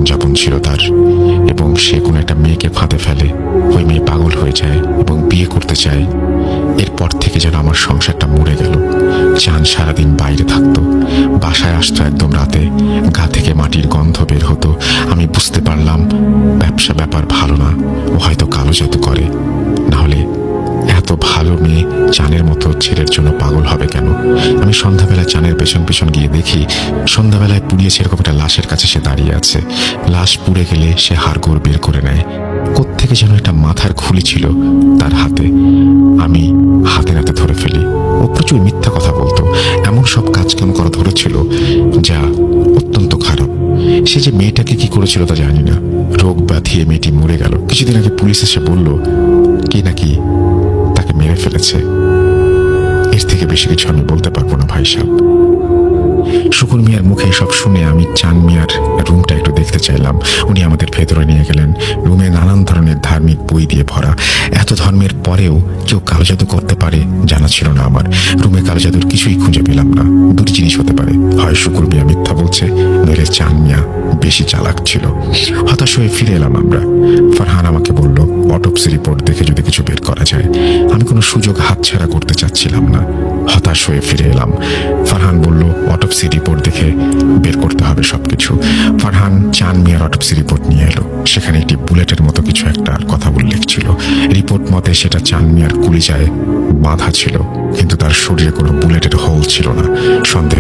জীবনযাপন ছিল তার, এবং সে কোনো একটা মেয়েকে ফাঁদে ফেলে, ওই মেয়ে পাগল হয়ে যায় এবং বিয়ে করতে চায়। এরপর থেকে যেন আমার সংসারটা মরে গেল। চান সারাদিন বাইরে থাকতো, বাসায় আসতো একদম রাতে, গা থেকে মাটির গন্ধ বের হতো। আমি বুঝতে পারলাম ব্যবসা ব্যাপার ভালো না, ও হয়তো কালো জাদু করে। না হলে এত ভালো মেয়ে চানের মতো ছেলের জন্য পাগল হবে কেন? আমি সন্ধ্যাবেলায় চানের পেছন পেছন গিয়ে দেখি সন্ধ্যাবেলায় পুড়িয়েছে এরকম একটা লাশের কাছে সে দাঁড়িয়ে আছে। লাশ পুড়ে গেলে সে হাড়গোড় বের করে নেয়। কোত্থেকে যেন একটা মাথার খুলি ছিল তার হাতে, আমি হাতে নাতে ধরে ফেলি। ও প্রচুর মিথ্যা কথা বলতো, এমন সব কাজকাম করা ধরেছিল যা অত্যন্ত খারাপ। সে যে মেয়েটাকে কি করেছিল তা জানি না, রোগ ব্যাধিয়ে মেয়েটি মরে গেল। কিছুদিন আগে পুলিশ এসে বলল কি নাকি তাকে মেরে ফেলেছে। এর থেকে বেশি কিছু আমি বলতে পারবো না ভাই সাহেব। শুকুর মিয়ার মুখে সব শুনে আমি চান মিয়ার রুমটা একটু দেখতে চাইলাম। উনি আমাদের ভেতরে নিয়ে গেলেন। রুমে নানান ধরনের ধার্মিক বই দিয়ে ভরা। এত ধর্মের পরেও কেউ কালো জাদু করতে পারে জানা ছিল না আমার। রুমে কালো জাদুর কিছুই খুঁজে পেলাম না। দুটি জিনিস হতে পারে, হয় শুকুর মিয়া মিথ্যা বলছে, নইলে চান মিয়া বেশি চালাক ছিল। হতাশ হয়ে ফিরে এলাম আমরা। ফারহান আমাকে বলল অটোপসি রিপোর্ট দেখে যদি কিছু বের করা যায়। আমি কোনো সুযোগ হাতছাড়া করতে চাচ্ছিলাম না। হতাশ হয়ে ফিরে এলাম। ফারহান বলল অটোপসি রিপোর্ট দেখে বের করতে হবে সবকিছু। ফারহান চান মিয়ার অটোপসি রিপোর্ট নিয়ে এলো। সেখানে একটি বুলেটের মতো কিছু একটা কথা উল্লেখ ছিল। রিপোর্ট মতে সেটা চান মিয়ার কলিজায় বাঁধা ছিল, কিন্তু তার শরীরে কোনো বুলেটের হোল ছিল না। সন্দেহ